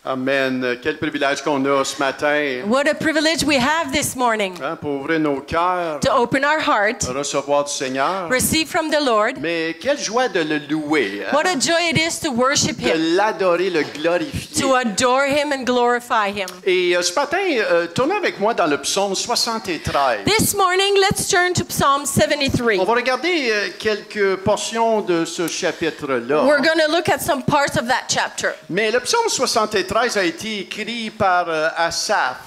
Amen. Quel privilège qu'on a ce matin, What a privilege we have this morning hein, pour ouvrir nos cœurs, to open our heart, recevoir du Seigneur. receive from the Lord. Mais quelle joie de le louer, hein, What a joy it is to worship de Him, l'adorer, le glorifier. to adore Him and glorify Him. Et ce matin, tournez avec moi dans le psaume 73. This morning, let's turn to Psalm 73. On va regarder quelques portions de ce chapitre-là. We're going to look at some parts of that chapter. Mais le psaume 73 a été écrit par Asaph.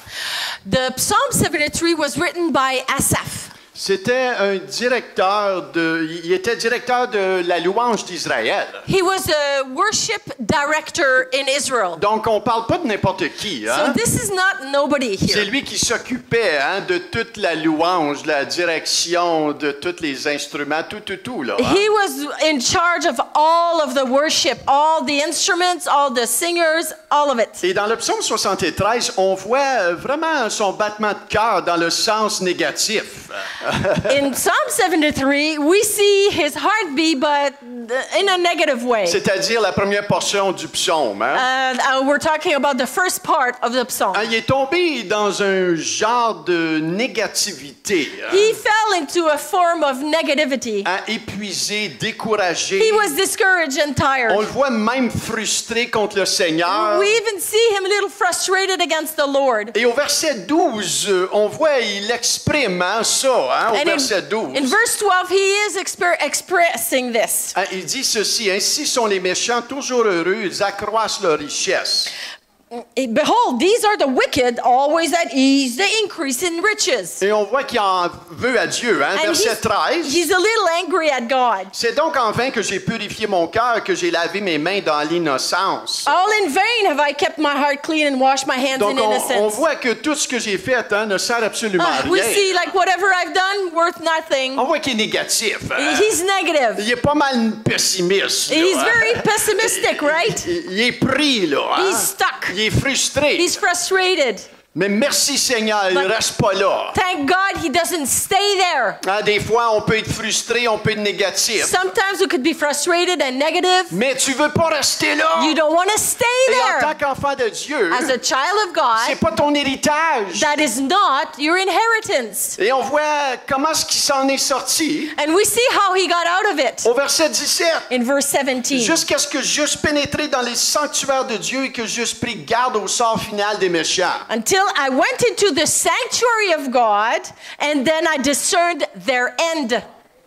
The Psalm 73 was written by Asaph. C'était un il était directeur de la louange d'Israël. He was a worship director in Israel. Donc, on parle pas de n'importe qui. Hein? So this is not nobody C'est here. lui qui s'occupait de toute la louange, la direction de tous les instruments, tout là. Hein? He was in charge of all of the worship, all the instruments, all the singers, all of it. Et dans le psaume 73, on voit vraiment son battement de cœur dans le sens négatif. In Psalm 73, we see his heartbeat, but in a negative way. C'est-à-dire la première portion du psaume. Hein? We're talking about the first part of the psalm. Il est tombé dans un genre de négativité. He fell into a form of negativity. Épuisé, découragé. He was discouraged and tired. On le voit même frustré contre le Seigneur. We even see him a little frustrated against the Lord. Et au verset 12, on voit, il exprime ça, au And verset 12. in verse 12, he is expressing this. Il dit ceci, ainsi sont les méchants toujours heureux, ils accroissent leur richesse. Behold, these are the wicked, always at ease, they increase in riches. Et on voit qu'il en veut à Dieu, And verset 13. he's a little angry at God. C'est donc en vain que j'ai purifié mon cœur, que j'ai lavé mes mains dans l'innocence. All in vain have I kept my heart clean and washed my hands Donc in on innocence. voit que tout ce que j'ai fait ne sert absolument à We rien. see like whatever I've done, worth nothing. On voit qu'il est négatif. He's negative. Il est pas mal pessimiste. là, He's very pessimistic, right? Il est pris, là. He's stuck. Il est frustré. He's frustrated. Mais merci Seigneur, il ne reste pas là. Thank God he doesn't stay there. Des fois, on peut être frustré, on peut être négatif. Sometimes we could be frustrated and negative. Mais tu veux pas rester là. You don't want to stay Et en tant there. qu'enfant de Dieu, As a child of c'est God, pas ton héritage. that is not your inheritance. Et on voit comment est-ce qu'il s'en est sorti. And we see how he got out of it Au verset 17. in verse 17. Jusqu'à ce que j'eusse pénétré dans les sanctuaires de Dieu et que j'eusse pris garde au sort final des méchants. Until I went into the sanctuary of God, and then I discerned their end.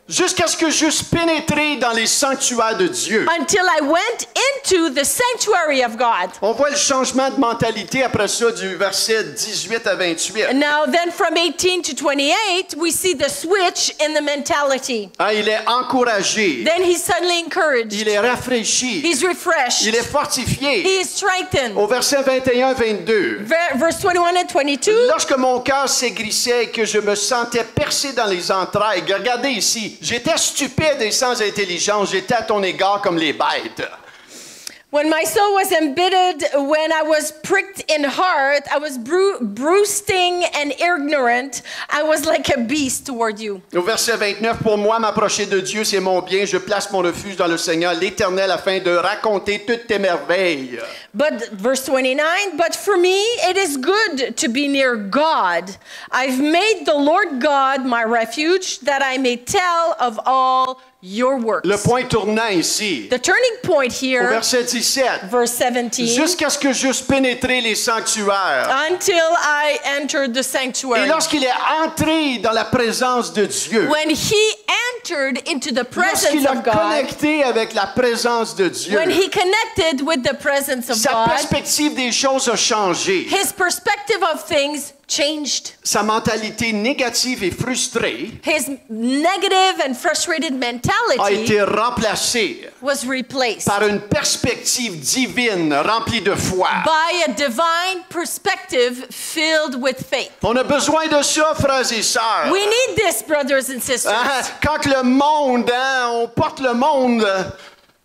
Jusqu'à ce que j'eusse pénétré dans les sanctuaires de Dieu. Until I went into the sanctuary of God. On voit le changement de mentalité après ça du verset 18 à 28. Now then from 18 to 28, we see the switch in the mentality. Il est encouragé. Then he's suddenly encouraged. Il est rafraîchi. He's refreshed. Il est fortifié. He is strengthened. Au verset 21-22. Verse 21 and 22. Lorsque mon cœur s'aigrissait et que je me sentais percé dans les entrailles, regardez ici, j'étais stupide et sans intelligence, j'étais à ton égard comme les bêtes. When my soul was embittered, when I was pricked in heart, I was bruising and ignorant, I was like a beast toward you. Au verset 29, pour moi, m'approcher de Dieu, c'est mon bien. Je place mon refuge dans le Seigneur, l'Éternel, afin de raconter toutes tes merveilles. But verse 29, but for me it is good to be near God. I've made the Lord God my refuge, that I may tell of all your works. Le point tournant ici, The turning point au here, verset 17, verse 17, jusqu'à ce que j'eusse pénétré les sanctuaires. until I entered the Et sanctuary. lorsqu'il est entré dans la présence de Dieu, When he entered into the presence lorsqu'il a of God, connecté avec la présence de Dieu, when he connected with the presence of sa God, perspective des choses a changé. his perspective of things changed. Sa mentalité négative et frustrée His negative and frustrated a mentality été remplacée was replaced par une perspective divine remplie de foi. by a divine perspective filled with faith. On a besoin de ça, frères et sœurs. We need this, brothers and sisters. Quand le monde, on porte le monde,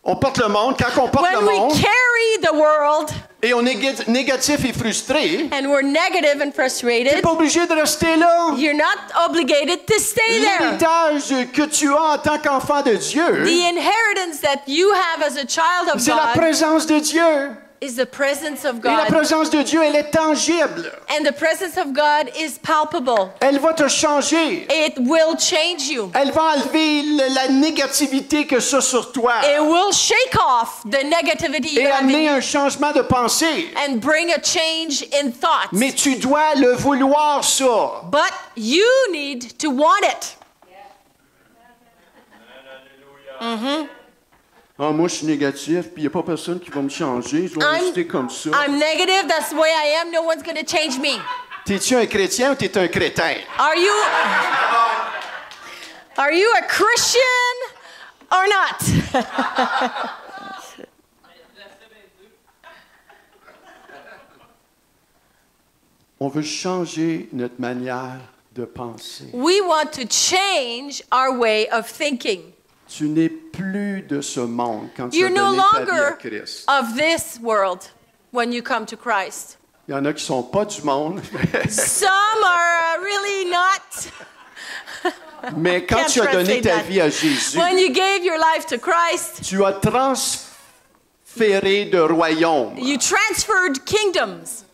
quand on porte le When we monde, carry the world et on est négatif et frustré, and we're negative and t'es frustrated, pas obligé de rester là. you're not obligated to stay there. L'héritage que tu as en tant qu'enfant de Dieu, The inheritance that you have as a child of c'est la God présence de Dieu. is the presence of Et la God. présence de Dieu, elle est tangible. And the presence of God is palpable. Elle va te changer. It will change you. Elle va enlever la négativité que ça sur toi. It will shake off the negativity you Et have in amener you un changement de pensée. and bring a change in thoughts. Mais tu dois le vouloir, ça. But you need to want it. Ah, moi, je suis négatif, puis il n'y a pas personne qui va me changer. Je vais rester comme ça. I'm negative. That's the way I am. No one's going to change me. T'es-tu un chrétien ou t'es un crétin? Are you a Christian or not? On veut changer notre manière de penser. We want to change our way of thinking. Tu n'es plus de ce monde quand tu as You're no donné ta vie à longer Christ. of this world when you come to Christ. Il y en a qui sont pas du monde, Some are really not. mais quand Can't tu as donné translate ta that. vie à Jésus, When you gave your life to Christ, tu as transféré de royaume. you transferred kingdoms.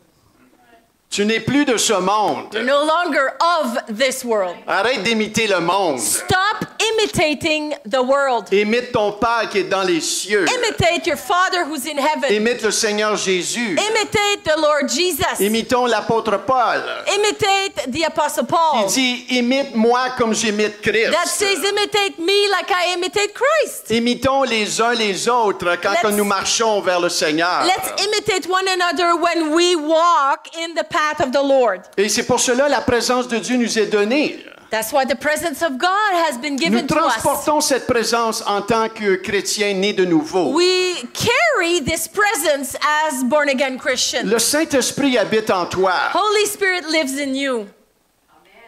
Tu n'es plus de ce monde. You're no longer of this world. Arrête d'imiter le monde. Stop imitating the world. Imite ton Père qui est dans les cieux. Imitate your Father who's in heaven. Imite le Seigneur Jésus. Imitate the Lord Jesus. Imitons l'apôtre Paul. Imitate the Apostle Il Paul. dit, imite-moi comme j'imite Christ. That says, imitate me like I imitate Christ. Imitons les uns les autres quand Let's- nous marchons vers le Seigneur. Let's imitate one another when we walk in the path of the Lord. Et c'est pour cela la présence de Dieu nous est donnée. That's why the presence of God has been Nous given to us. transportons cette présence en tant que chrétiens nés de nouveau. We carry this presence as born again Christians. Le Saint-Esprit habite en toi. Holy Spirit lives in you.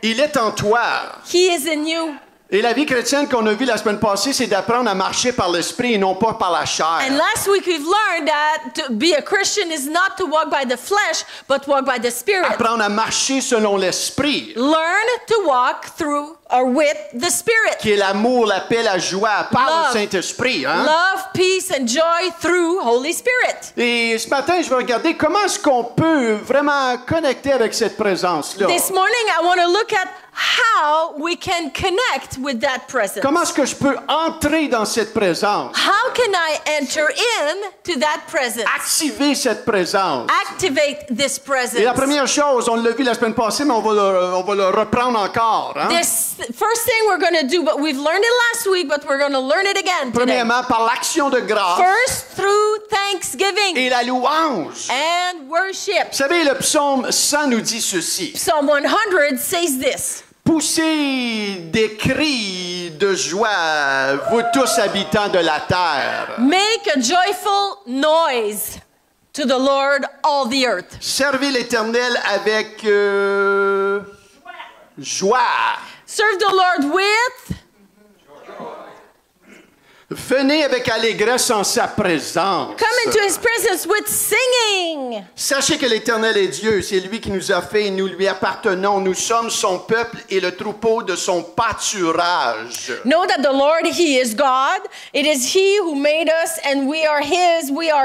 Il est en toi. He is in you. Et la vie chrétienne qu'on a vue la semaine passée, c'est d'apprendre à marcher par l'Esprit et non pas par la chair. And last week we've learned that to be a Christian is not to walk by the flesh, but walk by the Spirit. Apprendre à marcher selon l'Esprit, Learn to walk through or with the Spirit. qui est l'amour, la paix, la joie, par Love. le Saint-Esprit. Hein? Love, peace, and joy through Holy Spirit. Et ce matin, je vais regarder comment est-ce qu'on peut vraiment connecter avec cette présence-là. This morning I want to look at how we can connect with that presence. Comment est-ce que je peux entrer dans cette présence? How can I enter in to that presence? Activer cette présence. Activate this presence. Et la première chose, on l'a vu la semaine passée, mais on va le reprendre encore. Hein? This first thing we're going to do, but we've learned it last week, but we're going to learn it again today. Premièrement, par l'action de grâce First, through thanksgiving et la louange. and worship. Vous savez, le psaume 100 nous dit ceci. Psalm 100 says this. Poussez des cris de joie, vous tous habitants de la terre. Make a joyful noise to the Lord, all the earth. Servez l'Éternel avec joie. Serve the Lord with, Venez avec allégresse en sa présence. come into his presence with singing. Sachez que l'Éternel est Dieu, c'est lui qui nous a fait et nous lui appartenons. Nous sommes son peuple et le troupeau de son pâturage. Know that the Lord, he is God. It is he who made us, and we are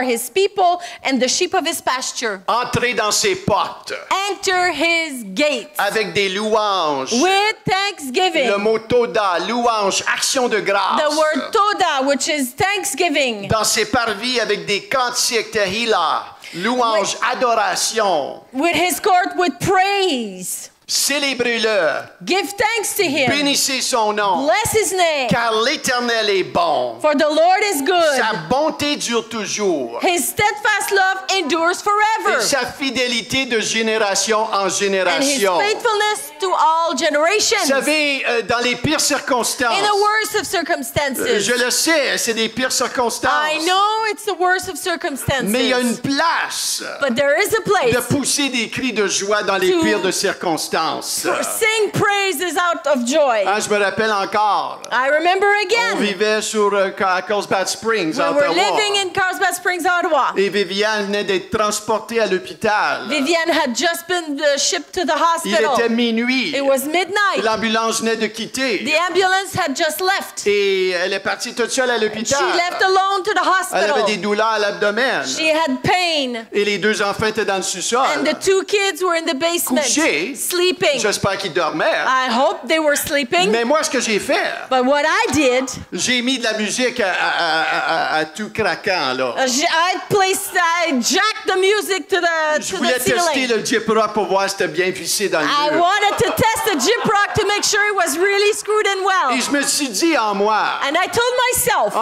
his people, and the sheep of his pasture. Entrez dans ses portes Enter his gates avec des louanges. with thanksgiving. Le mot toda, louange, action de grâce. The word toda, which is thanksgiving. Dans ses parvis avec des cantiques, tehila, louange, adoration. With his court with praise. Célébrez-le. Give thanks to him. Bénissez son nom. Bless his name. Car l'Éternel est bon. For the Lord is good. Sa bonté dure toujours. His steadfast love endures Et forever. sa fidélité de génération en And his génération. faithfulness to all generations. Vous savez, dans les pires In circonstances, the worst of circumstances. je le sais, c'est des pires circonstances. I know it's the worst of circumstances. Mais il y a une place But there is a de place pousser des cris de joie dans les To- pires de circonstances. confiance. Sing praises out of joy. Hein, je me rappelle encore. I remember On again. vivait sur à Carlsbad Springs, We à were Ottawa. living in Carlsbad Springs, Ottawa. Et Viviane venait d'être transportée à l'hôpital. Vivian had just been shipped to the Il hospital. était minuit. It was midnight. L'ambulance venait de quitter. The ambulance had just left. Et elle est partie toute seule à She l'hôpital. left alone to the Elle avait des hospital. douleurs à l'abdomen. She had pain. Et les deux enfants étaient dans le sous-sol. And the two kids were in the basement, Couchés. sleeping. J'espère qu'ils dormaient. I hope they were sleeping. Mais moi, ce que j'ai fait, But what I did, j'ai mis de la musique à tout craquant, là. I jacked the music to Je the voulais tester ceiling. le Jeep Rock pour voir si c'était bien vissé dans le I mur. wanted to test the gyprock to make sure it was really screwed in Et well. je me suis dit en moi, And I told myself,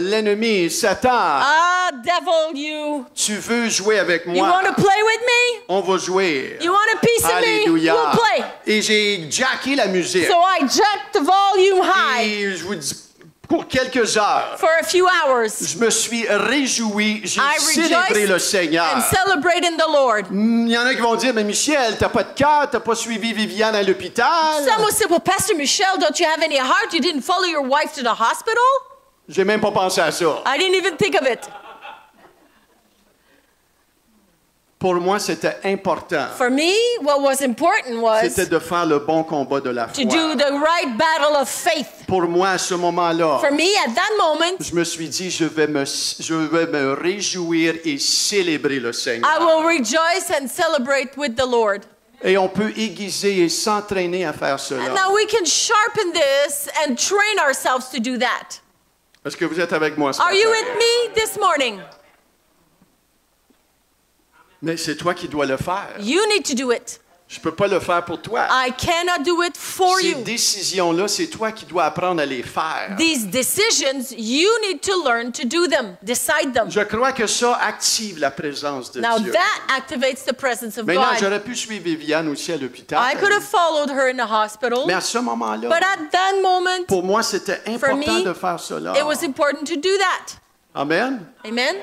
l'ennemi, Satan, devil, you tu veux jouer avec want moi? to play with me? On va jouer. You want a piece of me? Alléluia. We'll play. Et j'ai jacké la musique. So I jacked the volume high Et je vous dis, pour quelques heures, for a few hours. je me suis réjoui, j'ai I célébré le rejoiced Seigneur. and celebrated the Lord. Il y en a qui vont dire, mais Michel, t'as pas de cœur, t'as pas suivi Viviane à l'hôpital. Some will say, well, Pastor Michelle, don't you have any heart? You didn't follow your wife to the hospital? J'ai même pas pensé à ça. I didn't even think of it. Pour moi, c'était important. For me, what was important was C'était de faire le bon combat de la to do foi. the right battle of faith. Pour moi, à ce moment-là, For me, at that moment, je me suis dit, je vais me réjouir et célébrer le Seigneur. I will rejoice and celebrate with the Lord. Et on peut aiguiser et s'entraîner à faire And cela. now we can sharpen this and train ourselves to do that. Est-ce que vous êtes avec moi ce Are you matin? with me this morning? Mais c'est toi qui dois le faire. You need to do it. Je ne peux pas le faire pour toi. I cannot do it for Ces you. décisions-là, c'est toi qui dois apprendre à les faire. These decisions, you need to learn to do them, decide them. Je crois que ça active la présence de Now Dieu. that activates the presence of Maintenant, God. j'aurais pu suivre Viviane aussi à l'hôpital. I could have followed her in the hospital, Mais à ce moment-là, but at that moment, pour moi, c'était for important me, de faire cela. it was important to do that. Amen. Amen?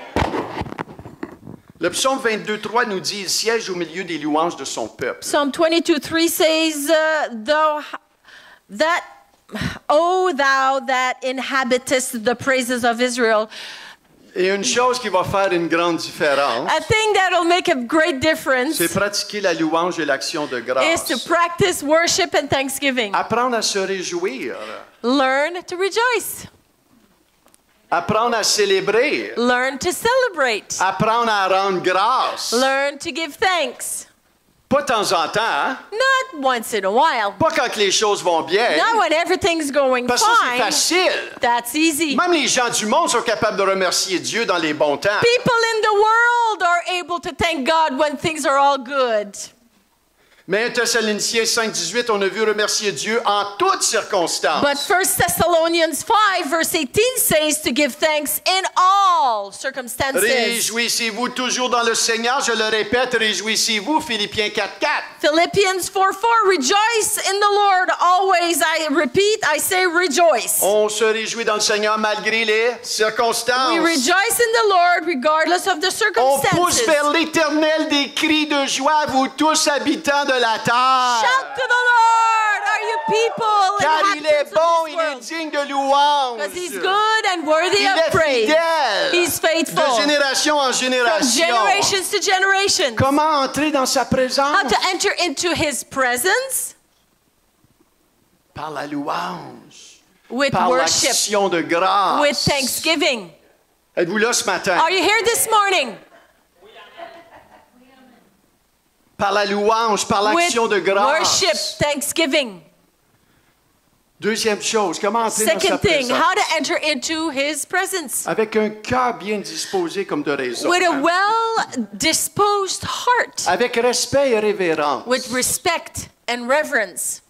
Le psaume 22:3 nous dit, il siège au milieu des louanges de son peuple. Psalm 22:3 says, O thou that inhabitest the praises of Israel. Et une chose qui va faire une grande différence, A thing that'll make a great difference c'est pratiquer la louange et l'action de is grâce. to practice worship and thanksgiving. Apprendre à se réjouir. Learn to rejoice. Apprendre à célébrer. Learn to celebrate. Apprendre à rendre grâce. Learn to give thanks. Pas de temps en temps, hein? Not once in a while. Pas quand les choses vont bien. Not when everything's going Parce que c'est fine. facile. That's easy. Même les gens du monde sont capables de remercier Dieu dans les bons temps. People in the world are able to thank God when things are all good. Mais 1 Thessaloniciens 5:18, on a vu remercier Dieu en toutes circonstances. But 1 Thessalonians 5 verse 18 says to give thanks in all circumstances. Réjouissez-vous toujours dans le Seigneur. Je le répète, réjouissez-vous. Philippiens 4:4. Philippians 4:4, rejoice in the Lord always. I repeat, I say rejoice. On se réjouit dans le Seigneur malgré les circonstances. We rejoice in the Lord regardless of the On pousse circumstances. vers l'Éternel des cris de joie, vous tous habitants de la terre. Shout to the Lord, are you people, Car il est inhabitants bon, of this il est world? digne de louange. Because he's good and worthy Il of est praise. fidèle. He's faithful. De génération en From génération. generations to generations. Comment entrer dans sa présence? How to enter into his presence Par la louange. with Par worship, l'action de grâce. with thanksgiving. Êtes-vous là ce matin? Are you here this morning? Par la louange, par l'action With de grâce. worship, thanksgiving. Deuxième chose, comment entrer dans sa Second thing, présence? how to enter into his presence. Avec un cœur bien disposé comme de raison. With a hein? well-disposed heart, Avec respect et révérence. with respect and reverence.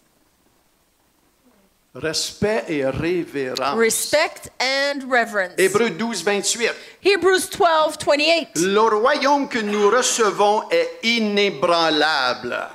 Respect et révérence. Respect and reverence. Hébreux 12:28. Hebrews 12:28. Le royaume que nous recevons est inébranlable.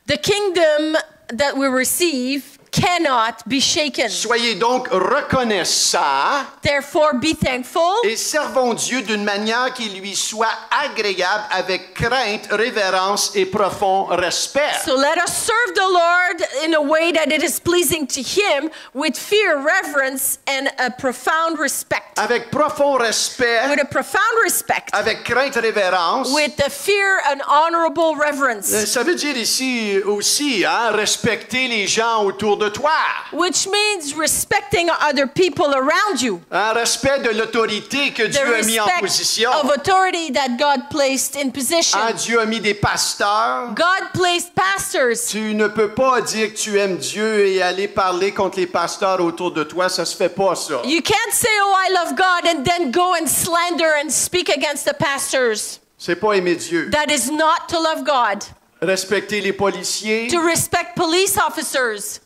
The kingdom that we receive cannot be shaken. Soyez donc reconnaissants Therefore, be thankful et servons Dieu d'une manière qui lui soit agréable avec crainte, révérence et profond respect. So let us serve the Lord in a way that it is pleasing to Him with fear, reverence, and a profound respect. Avec profond respect, With a profound respect. avec crainte, révérence. With the fear and honorable reverence. Ça veut dire ici aussi, respecter les gens autour de toi. Which means respecting other people around you. Un respect de l'autorité que The Dieu a mis en respect position. of authority that God placed in position. Dieu a mis des pasteurs. God placed pastors. Tu ne peux pas dire que tu aimes Dieu et aller parler contre les pasteurs autour de toi, ça se fait pas ça. You can't say, oh, I love God, and then go and slander and speak against the pastors. C'est pas aimer Dieu. That is not to love God. Respecter les policiers, To respect police officers,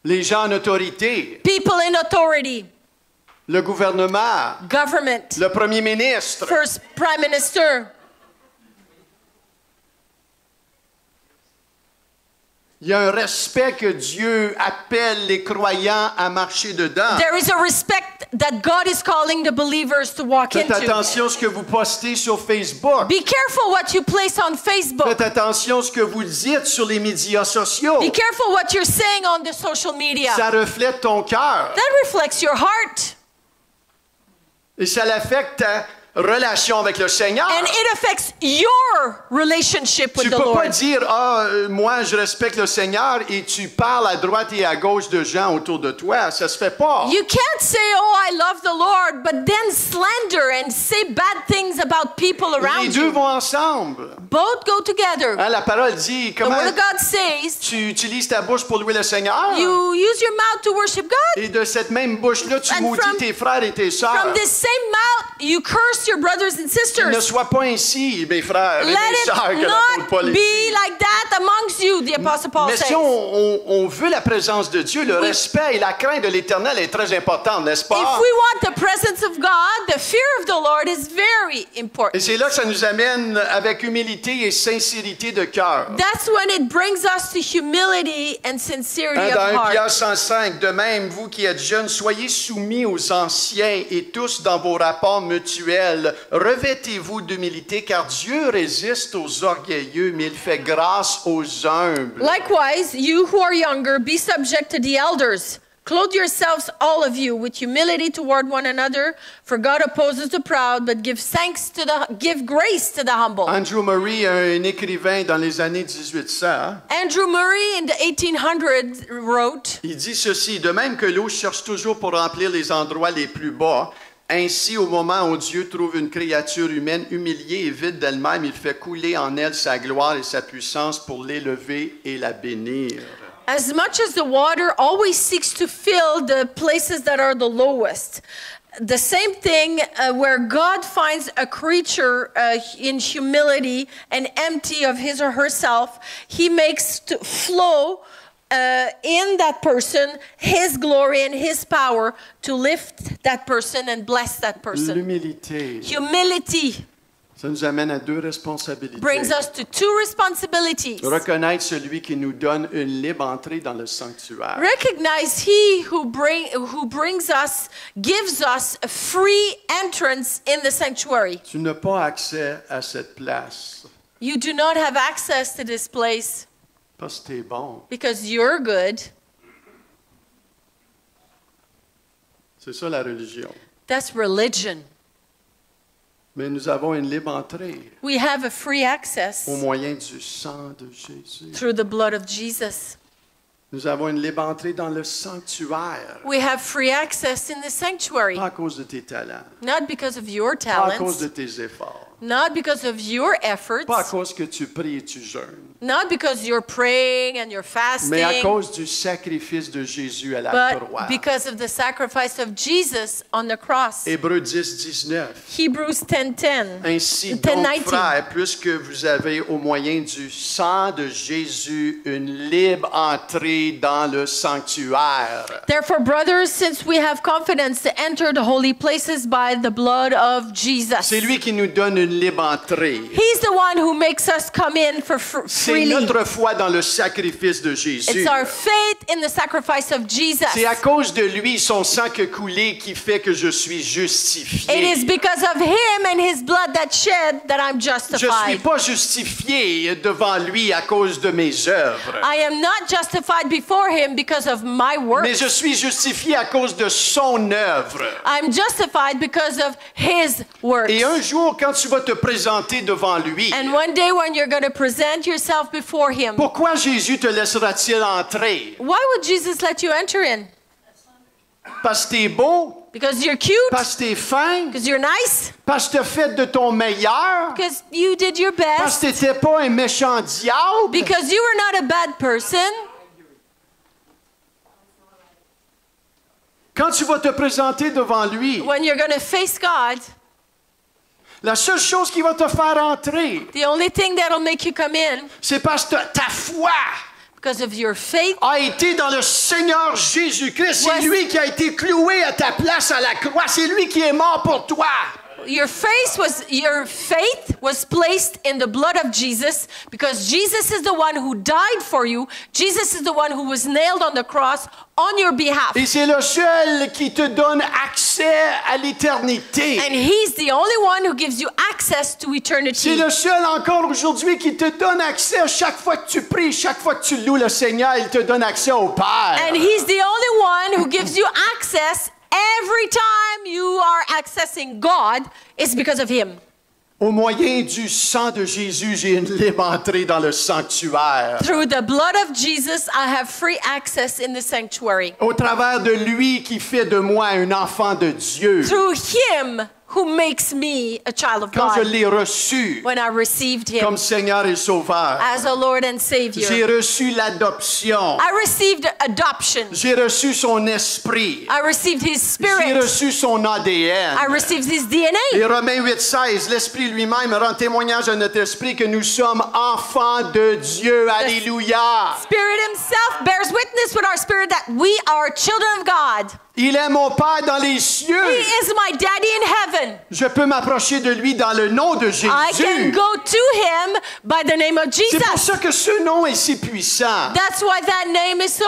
les gens en autorité, people in authority, le gouvernement, government, le premier ministre. first prime minister. Il y a un respect que Dieu appelle les croyants à marcher dedans. There is a respect that God is calling the believers to walk Faites into. attention à ce que vous postez sur Facebook. Be careful what you place on Facebook. Faites attention à ce que vous dites sur les médias sociaux. Be careful what you're saying on the social media. Ça reflète ton cœur. That reflects your heart. Et ça l'affecte ta relation avec le Seigneur. And it affects your relationship with Tu the peux pas Lord. dire, moi je respecte le Seigneur et tu parles à droite et à gauche de gens autour de toi. Ça se fait pas. You can't say, oh, I love the Lord, but then slander and say bad things about people Les around deux you. vont ensemble. Both go together. La parole dit, The comment Word of God says, tu utilises ta bouche pour louer le Seigneur? you use your mouth to worship God. Et de cette même bouche-là, tu And maudis from- tes frères et tes sœurs. From this same mouth, you curse your brothers and Ne sisters. sois pas ainsi, mes frères et mes Let sœurs, que it l'apôtre Paul not dit. be like that amongst you, the Apostle Paul Mais says. si on veut la présence de Dieu, le respect et la crainte de l'Éternel est très important, n'est-ce pas? If we want the presence of God, the fear of the Lord is very Et important. c'est là que ça nous amène avec humilité et sincérité de cœur. That's when it brings us to humility and sincerity Dans of 1 heart. Pierre 105, de même, vous qui êtes jeunes, soyez soumis aux anciens et tous dans vos rapports mutuels. Revêtez-vous d'humilité, car Dieu résiste aux orgueilleux, mais il fait grâce aux humbles. Likewise, you who are younger, be subject to the elders. Clothe yourselves, all of you, with humility toward one another, for God opposes the proud, but give grace to the humble. Andrew Murray, un écrivain dans les années 1800, Andrew Murray in the 1800s wrote, il dit ceci, de même que l'eau cherche toujours pour remplir les endroits les plus bas, ainsi au moment où Dieu trouve une créature humaine humiliée et vide d'elle-même, il fait couler en elle sa gloire et sa puissance pour l'élever et la bénir. as much as the water always seeks to fill the places that are the lowest, the same thing where God finds a creature in humility and empty of his or herself, he makes to flow in that person his glory and his power to lift that person and bless that person. L'humilité, Humility ça nous amène à deux responsabilités. brings us to two responsibilities. Reconnaître celui qui nous donne une libre entrée dans le sanctuaire. Recognize he who brings us, gives us a free entrance in the sanctuary. Tu n'as pas accès à cette place You do not have access to this place parce que tu es bon. because you're good. C'est ça la religion. That's religion. Mais nous avons une libre entrée We have a free access au moyen du sang de Jésus. through the blood of Jesus. Nous avons une libre entrée dans le sanctuaire. We have free access in the sanctuary, Pas à cause de tes talents, not because of your pas à cause talents, de tes efforts, not because of your efforts, pas à cause que tu pries et tu jeûnes, not because you're praying and you're mais à fasting, cause du sacrifice de Jésus à la croix. but because of the sacrifice of Jesus on the cross. Hébreux 10, 19. Hebrews 10:10. Ainsi 10, donc, 19. frères, puisque vous avez au moyen du sang de Jésus une libre entrée dans le sanctuaire. Therefore, brothers, since we have confidence to enter the holy places by the blood of Jesus. C'est lui qui nous donne une libre entrée. He's the one who makes us come in for C'est C'est freely. notre foi dans le sacrifice de Jésus. It's our faith in the sacrifice of Jesus. C'est à cause de lui, son sang qui a coulé, qui fait que je suis It justifié. is because of him and his blood that shed that I'm Je ne suis justified. pas justifié devant lui à cause de mes œuvres. I am not justified before him because of my Mais works. je suis justifié à cause de son œuvre. I'm justified because of his works. Et un jour, quand tu vas te présenter devant lui, And one day when you're going to present yourself before him, pourquoi Jésus te laissera-t-il entrer? why would Jesus let you enter in? Parce que t'es beau? Because you're cute? Parce que t'es fin? Because you're nice? Parce que t'as fait de ton meilleur? Because you did your Parce best? que t'étais pas un méchant diable? Because you were not a bad person? Quand tu vas te présenter devant lui, When you're going to face God, la seule chose qui va te faire entrer, the only thing that'll make you come in, c'est parce que ta foi because of your faith, a été dans le Seigneur Jésus-Christ. C'est Ouais. lui qui a été cloué à ta place à la croix. C'est lui qui est mort pour toi. your faith was placed in the blood of Jesus, because Jesus is the one who died for you. Jesus is the one who was nailed on the cross on your behalf. Et c'est le seul qui te donne accès à l'éternité. And he's the only one who gives you access to C'est eternity. le seul encore aujourd'hui qui te donne accès. Chaque fois que tu pries, chaque fois que tu loues le Seigneur, il te donne accès au Père. And he's the only one who gives you access every time you are accessing God. It's because of him. Au moyen du sang de Jésus, j'ai une libre entrée dans le sanctuaire. Through the blood of Jesus, I have free access in the sanctuary. Au travers de lui qui fait de moi un enfant de Dieu. Through him who makes me a child of Quand je God. l'ai reçu When I received him comme Seigneur et Sauveur, as a Lord and j'ai Savior, reçu l'adoption. I received adoption. J'ai reçu son esprit. I received his J'ai spirit. reçu son ADN. I received his Et DNA. Romains 8,16, l'Esprit lui-même rend témoignage à notre esprit que nous sommes enfants de Dieu. Alléluia. Spirit himself bears witness with our spirit that we are children of God. Il est mon Père dans les He cieux. is my daddy in heaven. Je peux m'approcher de lui dans le nom de I can Jésus. go to him by the name of C'est pour Jesus. ça que ce nom est si puissant. That's why that name is so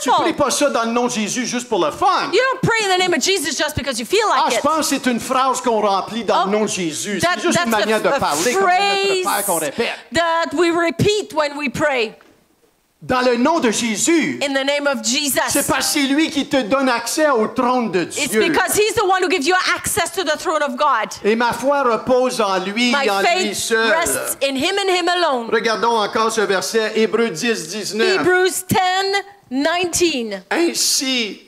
Tu ne pries powerful. pas ça dans le nom de Jésus juste pour le fun. You don't pray in the name of Jesus just because you feel Ah, like je it. pense que c'est une phrase qu'on remplit dans Oh, le nom de Jésus. That- C'est juste une that's manière de a parler comme notre Père qu'on phrase répète. that we repeat when we pray Dans le nom de Jésus. in the name of C'est Jesus. parce que c'est lui qui te donne accès au trône de It's Dieu. because he's the one who gives you access to the throne of God. Et ma foi repose en lui My et en lui faith seul. rests in him and him alone. Regardons encore ce verset, Hébreux 10, 19. Hebrews 10:19. Ainsi,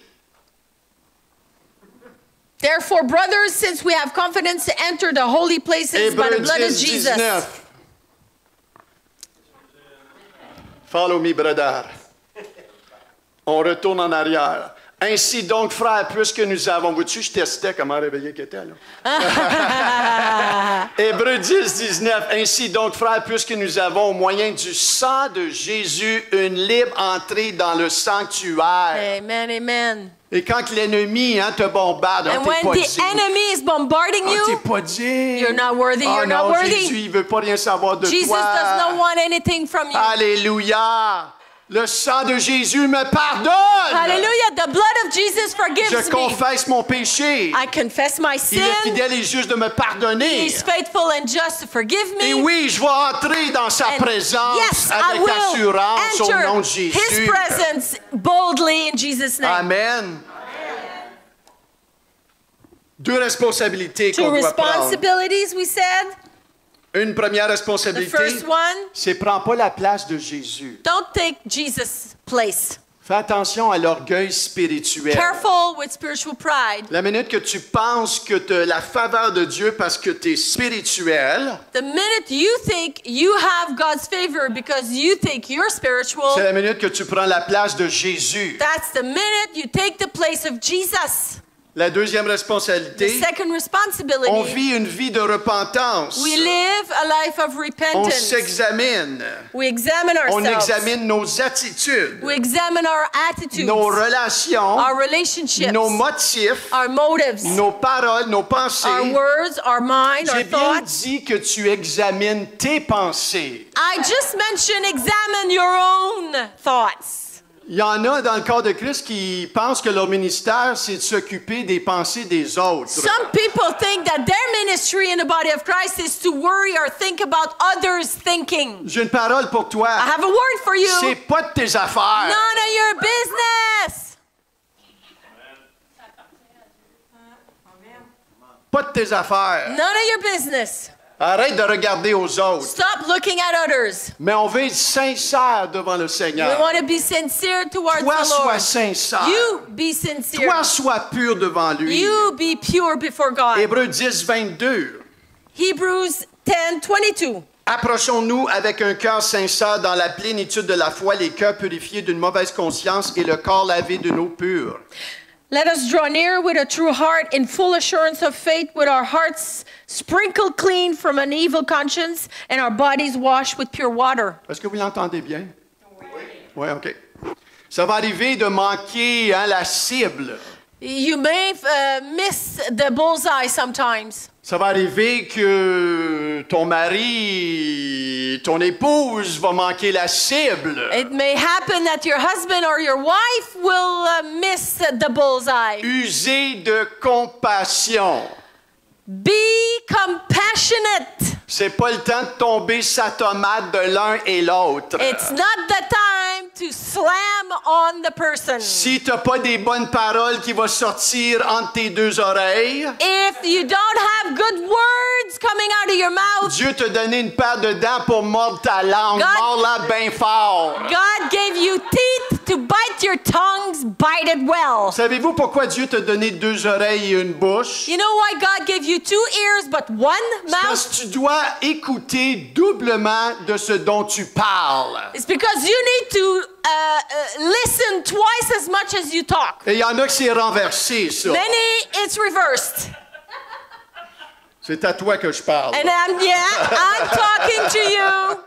Therefore, brothers, since we have confidence to enter the holy places by the Hébreux blood of 10, Jesus. 19. Follow me, brother. On retourne en arrière. Ainsi donc, frères, puisque nous avons... Vois-tu, je testais comment réveillé qu'il était, là. Hébreux 10, 19. Ainsi donc, frères, puisque nous avons, au moyen du sang de Jésus, une libre entrée dans le sanctuaire. Amen, amen. Et quand l'ennemi te bombarde, And t'es when pas the digne. enemy is bombarding T'es you, pas digne. you're not worthy, Ah you're not non, worthy. Jésus, il veut pas rien savoir de Jesus toi. does not want anything from you. Alléluia. Le sang de Jésus me pardonne. Hallelujah. The blood of Jesus Je forgives me. confesse mon péché. I confess my Il sin. est fidèle et juste de me pardonner. He's faithful and just to forgive Et me. oui, je vais entrer dans sa And présence yes, I avec assurance au nom de will enter His Jésus. presence boldly in Jesus' name. Amen. Deux responsabilités Two qu'on doit prendre. responsibilities, we said. Une première The responsabilité, first one, c'est prends pas la place de Jésus. don't take Jesus' place. Fais attention à l'orgueil spirituel. Careful with spiritual pride. La minute que tu penses que tu as la faveur de Dieu parce que tu es spirituel, The minute you think you have God's favor because you think you're c'est spiritual, la minute que tu prends la place de Jésus. that's the minute you take the place of Jesus. La deuxième The responsabilité, second on responsibility, vit une vie de repentance. we live a life of On repentance. s'examine. We examine On ourselves. examine nos attitudes, We examine our attitudes, nos relations, our relationships, nos motifs, our motives, nos paroles, nos our pensées. words, our mind, our J'ai bien thoughts. dit que tu examines tes pensées. I just mentioned examine your own thoughts. Il y en a dans le corps de Christ qui pensent que leur ministère, c'est de s'occuper des pensées des autres. Some people think that their ministry in the body of Christ is to worry or think about others' thinking. J'ai une parole pour toi. I have a word for you. C'est pas de tes affaires. None of your business. Pas de tes affaires. None of your business. Arrête de regarder aux autres. Stop looking at others. Mais on veut être sincère devant le We Seigneur. want to be sincere towards Toi, the sois Lord. sincère. You be sincere. Toi, sois pur devant lui. You be pure before God. Hébreux 10, 22. Hebrews 10:22. Approchons-nous avec un cœur sincère dans la plénitude de la foi, les cœurs purifiés d'une mauvaise conscience et le corps lavé d'une eau pure. Let us draw near with a true heart in full assurance of faith, with our hearts sprinkled clean from an evil conscience and our bodies washed with pure water. Est-ce que vous l'entendez bien? Oui, OK. Ça va arriver de manquer la cible. You may miss the bullseye sometimes. Ça va arriver que ton mari, ton épouse va manquer la cible. It may happen that your husband or your wife will miss the bullseye. User de compassion. Be compassionate. C'est pas le temps de tomber sa tomate de l'un et l'autre. It's not the time to slam on the person. Si t'as pas des bonnes paroles qui vont sortir entre tes deux oreilles, If you don't have good words coming out of your mouth, Dieu t'a donné une paire de dents pour mordre ta langue. God- Mords-la bien fort. God gave you teeth to bite your tongues, bite it well. Savez-vous pourquoi Dieu t'a donné deux oreilles et une bouche? You know why God gave you 2 ears but 1 Parce mouth? que tu dois écouter doublement de ce dont tu parles. It's because you need to listen twice as much as you talk. Et il y en a qui c'est renversé, ça. Many, it's reversed. C'est à toi que je parle. And I'm talking to you.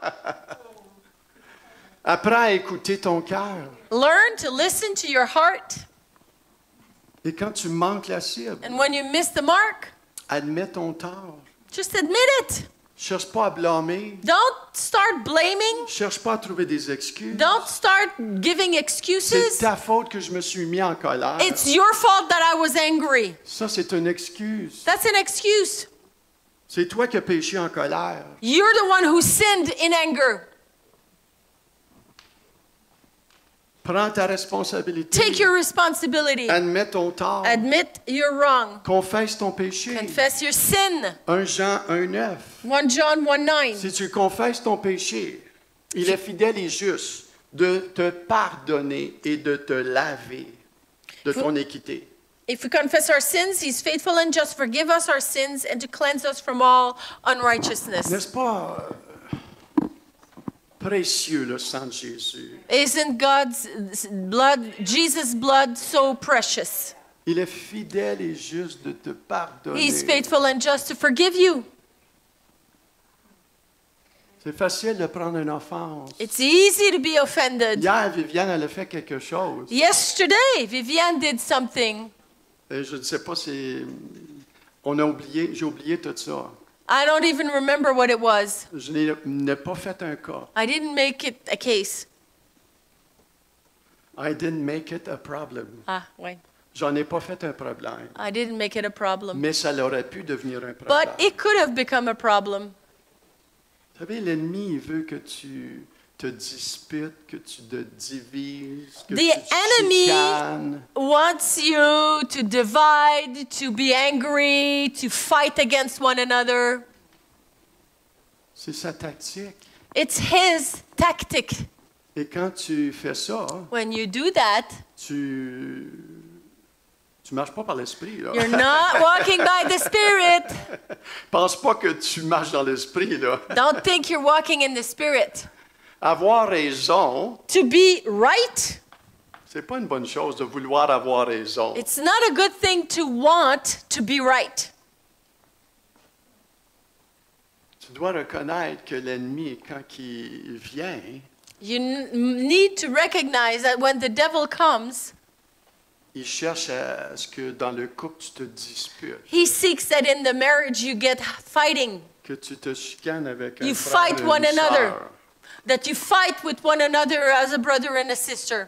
Apprends à écouter ton cœur. Learn to listen to your heart. Et quand tu manques la cible, And when you miss the mark, admets ton tort. just admit it. Cherche pas à blâmer. Don't start blaming. Cherche pas à trouver des excuses. Don't start giving C'est excuses. ta faute que je me suis mis en colère. It's your fault that I was angry. Ça, c'est une excuse. That's an excuse. C'est toi qui as péché en colère. You're the one who sinned in anger. Prends ta responsabilité. Take your responsibility. Admets ton tort. Admit you're wrong. Confesse ton péché. Confess your sin. 1 Jean 1,9. 1 John 1:9. Si tu confesses ton péché, il est fidèle et juste de te pardonner et de te laver de ton équité. If we confess our sins, he's faithful and just forgive us our sins and to cleanse us from all unrighteousness. N'est-ce pas précieux le sang de Jésus? Isn't God's blood, Jesus' blood, so precious? Il est fidèle et juste de te pardonner. He's faithful and just to forgive you. C'est facile de prendre une offense. It's easy to be offended. Hier, Viviane, elle a fait quelque chose. Yesterday, Viviane did something. Et je ne sais pas si... J'ai oublié tout ça. I don't even remember what it was. Je n'ai pas fait un cas. I didn't make it a case. I didn't make it a problem. Ah, wait. J'en ai pas fait un problème. I didn't make it a problem. Mais ça aurait pu devenir un problème. But it could have become a problem. Vous savez, l'ennemi il veut que tu te disputes, que tu te divises, que The tu te enemy chicanes. Wants you to divide, to be angry, to fight against one another. C'est sa tactique. It's his tactic. Et quand tu fais ça, When you do that, tu marches pas par l'esprit. Là. you're not walking by the Spirit. Pense pas que tu marches dans l'esprit. Là. Don't think you're walking in the Spirit. Avoir raison, To be right, C'est pas une bonne chose de vouloir avoir raison. It's not a good thing to want to be right. Tu dois reconnaître que l'ennemi, quand il vient, You need to recognize that when the devil comes, il cherche à ce que dans le couple, tu te disputes, he seeks that in the marriage you get fighting, que tu te chicanes avec un You frère fight et one une another. sœur. that you fight with one another as a brother and a sister.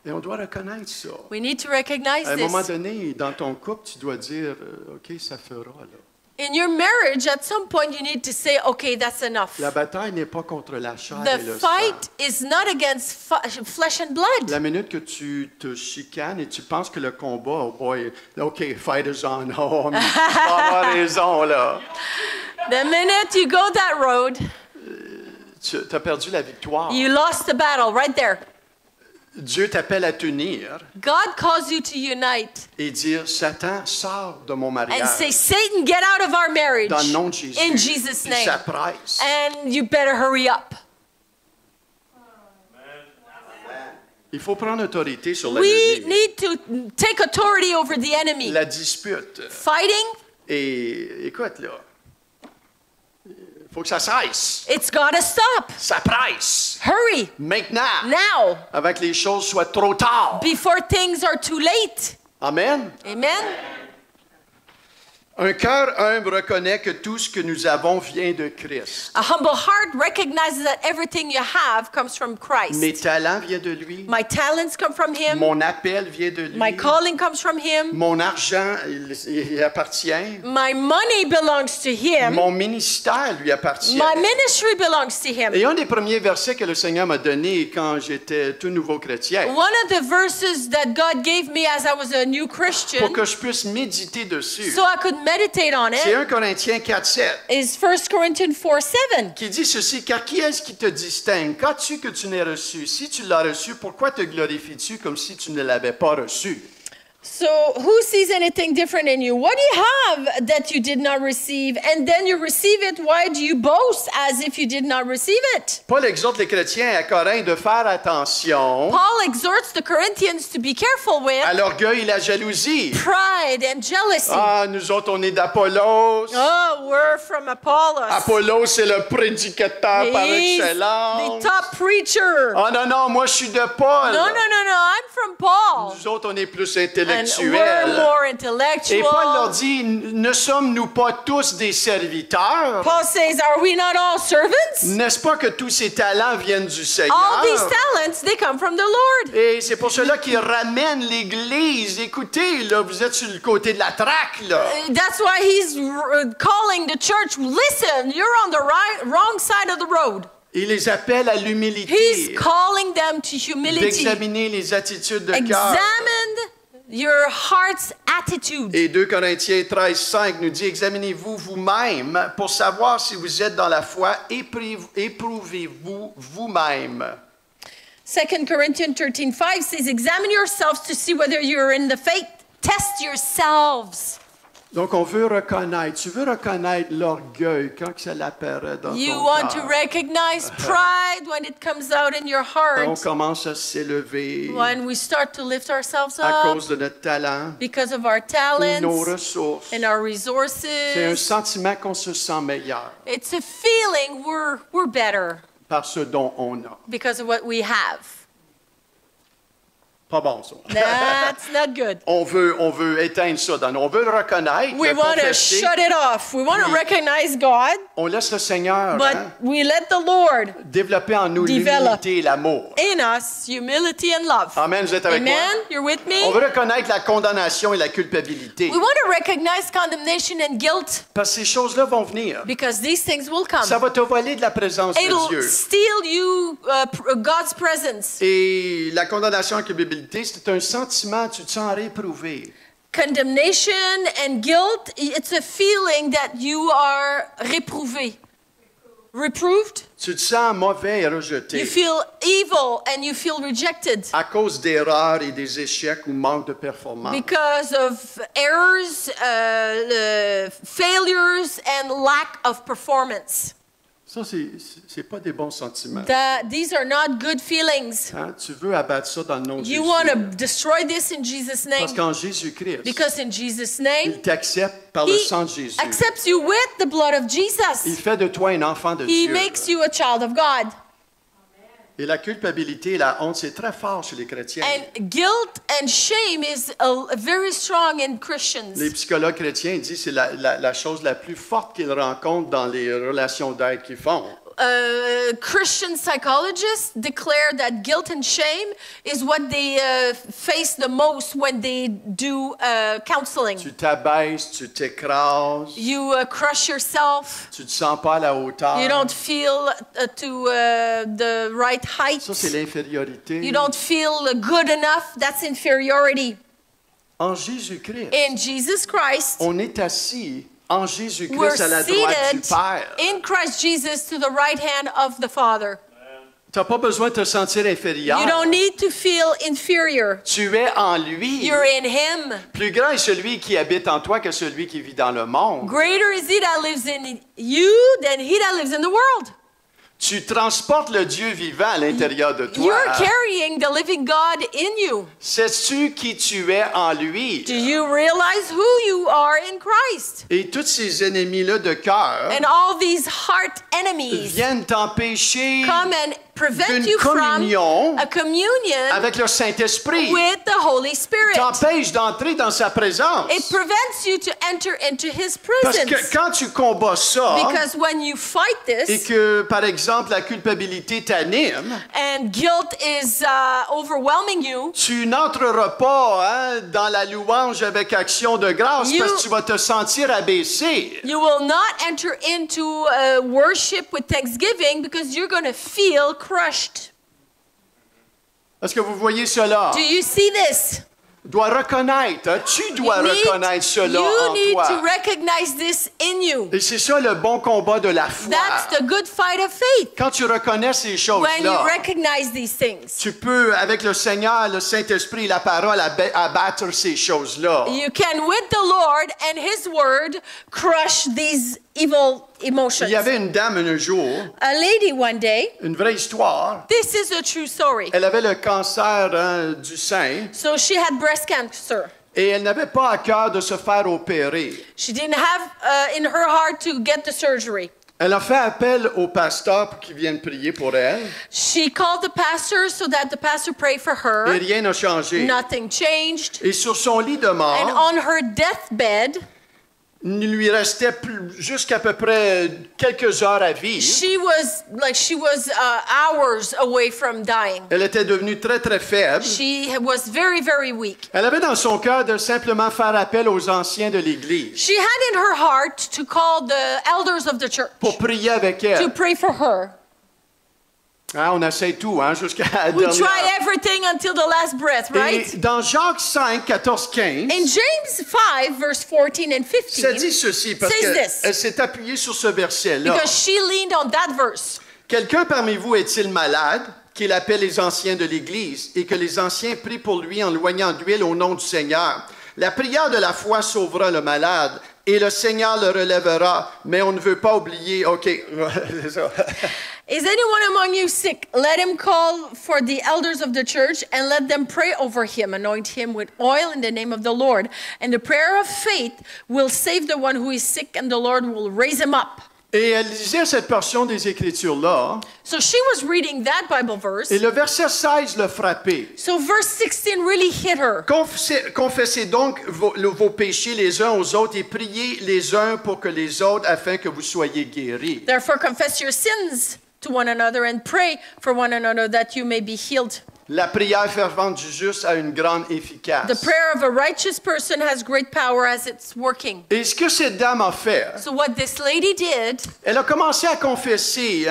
Et on doit reconnaître ça. We need to recognize À un moment this. donné, dans ton couple, tu dois dire, OK, ça fera, là. In your marriage, at some point, you need to say, okay, that's enough. La bataille n'est pas contre la chair The et le sang. fight is not against flesh and blood. La minute que tu te chicanes et tu penses que le combat, oh boy, OK, fight is on. Oh, tu vas avoir raison, là. The minute you go that road, Tu as perdu la victoire. you lost the battle right there. Dieu t'appelle à t'unir God calls you to unite et dire, Satan, sors de mon and mariage. say, Satan, get out of our marriage Dans le nom de Jésus. in Jesus' Il name. s'appresse. And you better hurry up. Il faut prendre autorité sur We l'ennemi. need to take authority over the enemy. La dispute. Fighting, Et écoute, là, il faut que ça cesse. it's got to stop. Ça presse. Hurry Maintenant, now avant que les choses soient trop tard. before things are too late. Amen. Amen. Un cœur humble reconnaît que tout ce que nous avons vient de Christ. A humble heart recognizes that everything you have comes from Christ. Mes talents viennent de lui. My talents come from Him. Mon appel vient de lui. My calling comes from Him. Mon argent, il appartient. My money belongs to Him. Mon ministère lui appartient. My ministry belongs to Him. Et un des premiers versets que le Seigneur m'a donné quand j'étais tout nouveau chrétien, One of the verses that God gave me as I was a new Christian, pour que je puisse méditer dessus, so I could meditate on c'est it, 1 Corinthiens 4:7, is 1 Corinthians 4:7. qui dit ceci, car qui est-ce qui te distingue? Qu'as-tu que tu n'aies reçu? Si tu l'as reçu, pourquoi te glorifies-tu comme si tu ne l'avais pas reçu? So, who sees anything different in you? What do you have that you did not receive? And then you receive it. Why do you boast as if you did not receive it? Paul exhorte les chrétiens à Corinthe de faire attention Paul exhorts the Corinthians to be careful with à l'orgueil et la jalousie. pride and jealousy. Ah, nous autres, on est d'Apollos. Oh, we're from Apollos. Apollos, c'est le prédicateur par He's excellence. the top preacher. Ah non, non, moi je suis de Paul. No, I'm from Paul. Nous autres, on est plus And intellectuels. we're more Et Paul leur intellectual. dit, ne sommes-nous pas tous des serviteurs? Paul says, are we not all servants? N'est-ce pas que tous ces talents viennent du All Seigneur? these talents, they come from the Lord. Et c'est pour cela qu'il ramène l'Église. Écoutez, là, vous êtes sur le côté de la traque, là. That's why he's calling the church, listen, you're on the wrong side of the road. Il les appelle à l'humilité, He's calling them to humility. d'examiner les attitudes de cœur. Examine your heart's attitude. Et 2 Corinthiens 13:5 nous dit, examinez-vous vous-même pour savoir si vous êtes dans la foi, éprouvez-vous vous-même. 2 Corinthians 13:5 says, examine yourselves to see whether you're in the faith. Test yourselves. Donc, on veut reconnaître, tu veux reconnaître l'orgueil quand que ça l'apparaît dans You ton want to cœur. recognize pride when it comes out in your On heart. commence à s'élever When we start to lift ourselves à up cause de notre talent, because of our ou nos talents ressources. and our C'est un resources. sentiment qu'on se sent meilleur It's a feeling we're better par ce dont on a. because of what we have. Pas bon, ça. That's not good. On veut éteindre ça. On veut le reconnaître, We le want to confesser. shut it off. We want to Oui. recognize God, On laisse le Seigneur but we let the Lord développer en nous Develop. l'humilité et l'amour. in us humility and love. Amen, vous êtes avec Amen? moi? You're with On me? veut reconnaître la condamnation et la culpabilité. We want to recognize condemnation and guilt Parce que ces choses-là vont venir. because these things will come. Ça va te voler de la présence de It'll Dieu. steal you God's presence. Et la condamnation et la culpabilité, c'est un sentiment, tu te sens réprouvé. Condemnation and guilt, it's a feeling that you are réprouvé. Reproved? Tu te sens mauvais et rejeté You feel evil and you feel rejected à cause d'erreurs et des échecs ou manque de performance. because of errors, failures, and lack of performance. Ça, c'est pas des bons sentiments. These are not good feelings. Hein? Tu veux abattre ça dans le nom de You Jésus. want to destroy this in Jesus' name. Parce qu'en Jésus-Christ, Because in Jesus' name, il t'accepte par le He sang de Jésus. accepts you with the blood of Il Jesus. fait de toi un enfant de He Dieu. makes you a child of God. Et la culpabilité et la honte, c'est très fort chez les chrétiens. And guilt and shame is very strong in Christians. Les psychologues chrétiens disent que c'est la chose la plus forte qu'ils rencontrent dans les relations d'aide qu'ils font. Christian psychologists declare that guilt and shame is what they face the most when they do counseling. Tu t'abaisses, tu t'écrases, You crush yourself. tu ne te sens pas à la hauteur. You don't feel to the right height. Ça, c'est l'infériorité. You don't feel good enough. That's inferiority. En Jésus-Christ, In Jesus Christ, on est assis en we're Jésus-Christ à la droite du seated Père. in Christ Jesus to the right hand of the Father. Tu n'as pas besoin de te sentir inférieur. You don't need to feel inferior. Tu es en lui. You're in Him. Plus grand est celui qui habite en toi que celui qui vit dans le monde. Greater is He that lives in you than He that lives in the world. Tu transportes le Dieu vivant à l'intérieur de toi. You're carrying the living God in you. Sais-tu qui tu es en lui? Do you realize who you are in Christ? Et tous ces ennemis-là de cœur And all these heart enemies viennent t'empêcher come and prevent d'une you from communion a communion avec le Saint-Esprit. with the Holy Spirit. T'empêche d'entrer dans sa présence. It prevents you to enter into His Parce que presence. quand tu combats ça, Because when you fight et this que, par exemple, la culpabilité t'anime, and guilt is overwhelming you, tu n'entreras pas dans la louange avec action de grâce parce que tu vas te sentir abaissé. you will not enter into worship with thanksgiving because you're going to feel crushed. Est-ce que vous voyez cela? Do you see this? Dois reconnaître, tu dois reconnaître cela you en need to toi. recognize this in you. Et c'est ça le bon combat de la foi. That's the good fight of faith. Quand tu reconnais ces When you choses-là, recognize these things, tu peux, avec le Seigneur, le Saint-Esprit et la parole, abattre ces choses-là. you can, with the Lord and His Word, crush these evil emotions. Il y avait une dame un jour, A lady one day, une vraie histoire. this is a true story. Elle avait le cancer du sein So she had breast cancer. et elle n'avait pas à cœur de se faire opérer. She didn't have in her heart to get the surgery. Elle a fait appel au pasteur pour qu'il vienne prier pour elle She called the pastor so that the pastor prayed for et her. rien n'a changé. Nothing changed. Et sur son lit de And mort, on her deathbed, il lui restait jusqu'à peu près quelques heures à vivre. she was hours away from dying. Elle était devenue très, très faible. She was very, very weak. Elle avait dans son cœur de simplement faire appel aux anciens de l'Église She had in her heart to call the elders of the church pour prier avec to elle. pray for her. Hein, on essaie tout, jusqu'à la We dernière. try everything until the last breath, Et right? dans Jacques 5, 14, 15, In James 5, verse 14 and ça dit 15, ceci, parce says this. qu'elle s'est appuyée sur ce verset-là. because she leaned on that verse. Quelqu'un parmi vous est-il malade, qu'il appelle les anciens de l'Église, et que les anciens prient pour lui en loignant d'huile au nom du Seigneur? La prière de la foi sauvera le malade, et le Seigneur le relèvera, mais on ne veut pas oublier, OK, c'est ça. Is anyone among you sick? Let him call for the elders of the church and let them pray over him. Anoint him with oil in the name of the Lord. And the prayer of faith will save the one who is sick, and the Lord will raise him up. Et elle lisait cette portion des Écritures-là, So she was reading that Bible verse. et le verset 16 l'a frappé. So verse 16 really hit her. Confessez donc vos péchés les uns aux autres et priez les uns pour que les autres afin que vous soyez guéris. Therefore confess your sins to one another and pray for one another that you may be healed. La prière fervente du juste a une grande The efficace. prayer of a righteous person has great power as it's working. Et ce que cette dame a fait, So what this lady did, elle a commencé à confesser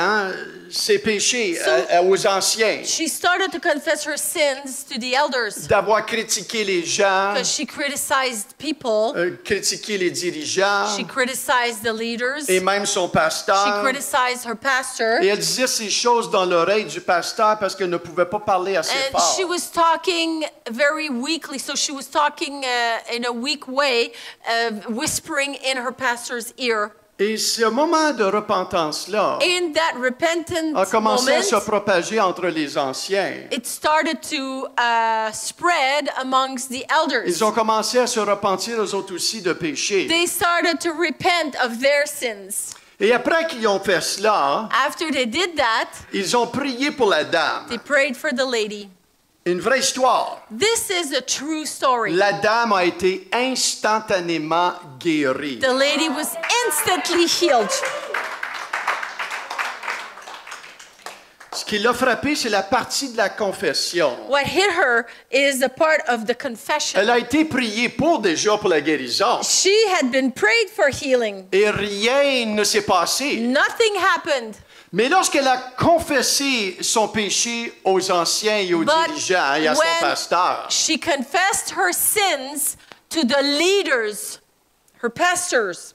ses péchés aux anciens, she started to confess her sins to the elders d'avoir critiqué les gens, because she criticized people, critiqué les dirigeants she criticized the leaders, et même son she pasteur. criticized her pastor, Et elle disait ces choses dans l'oreille du pasteur parce qu'elle ne pouvait pas parler assez and fort. she was talking very weakly. So she was talking in a weak way, whispering in her pastor's ear. Et ce moment de repentance-là In that repentant a commencé à se moment, propager entre les anciens. it started to spread amongst the elders. Ils ont commencé à se repentir eux autres aussi de péché. They started to repent of their sins. Et après qu'ils ont fait cela, After they did that, ils ont prié pour la dame. they prayed for the lady. Une vraie histoire. This is a true story. La dame a été instantanément guérie. The lady was instantly healed. Ce qui l'a frappé, c'est la partie de la confession. What hit her is the part of the confession. Elle a été priée pour la guérison. She had been prayed for healing. Et rien ne s'est passé. Nothing happened. Mais lorsqu'elle a confessé son péché aux anciens et aux But dirigeants et à son when pasteur, she confessed her sins to the leaders, her pastors,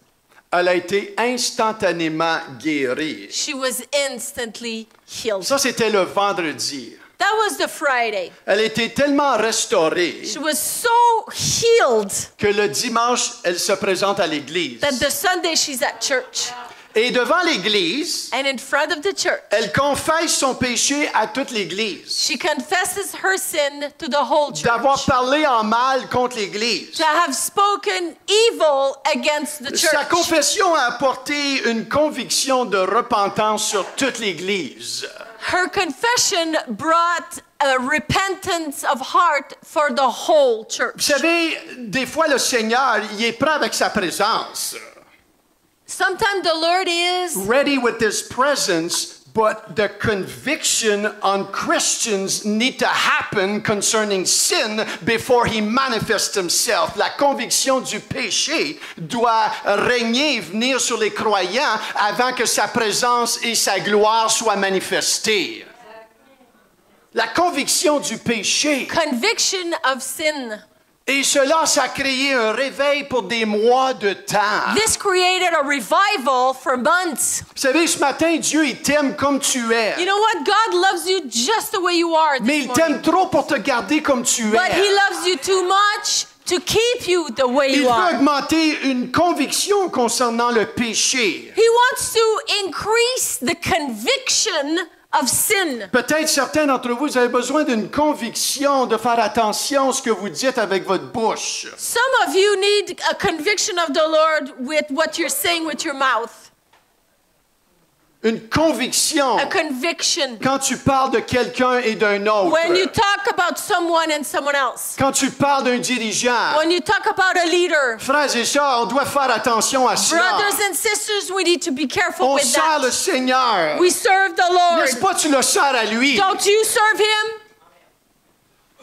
elle a été instantanément guérie. she was instantly healed. Ça, c'était le vendredi. That was the Friday. Elle était tellement restaurée She was so healed que le dimanche, elle se présente à l'église. that the Sunday she's at church. Et devant l'église, And in front of the church, elle confesse son péché à toute l'église. she confesses her sin to the whole D'avoir church. parlé en mal contre l'église. To have spoken evil against the Sa church. confession a apporté une conviction de repentance sur toute l'église. Her confession brought a repentance of heart for the whole Vous church. savez, des fois, le Seigneur, il est prêt avec sa présence. Sometimes the Lord is Ready with his presence, but the conviction on Christians need to happen concerning sin before he manifests himself. La conviction du péché doit régner et venir sur les croyants avant que sa présence et sa gloire soient manifestées. La conviction du péché. conviction of sin. Et cela, ça a créé un réveil pour des mois de temps. This created a revival for months. Vous savez, ce matin, Dieu, il t'aime comme tu es. You know what? God loves you just the way you are Mais this il morning. t'aime trop pour te garder comme tu But He es. loves you too much to keep you the way Il you veut are. augmenter une conviction concernant le péché. He wants to increase the conviction of sin. Peut-être certains d'entre vous, vous avez besoin d'une conviction de faire attention à ce que vous dites avec votre bouche. Some of you need a conviction of the Lord with what you're saying with your mouth. Une conviction A conviction. quand tu parles de quelqu'un et d'un autre. When you talk about someone and someone else. Quand tu parles d'un dirigeant. When you talk about a leader. Frères et sœurs, on doit faire attention à cela. Brothers and sisters, we need to be careful On with sert le that. Seigneur. We serve the Lord. N'est-ce pas, tu le sers à lui. Don't you serve Him?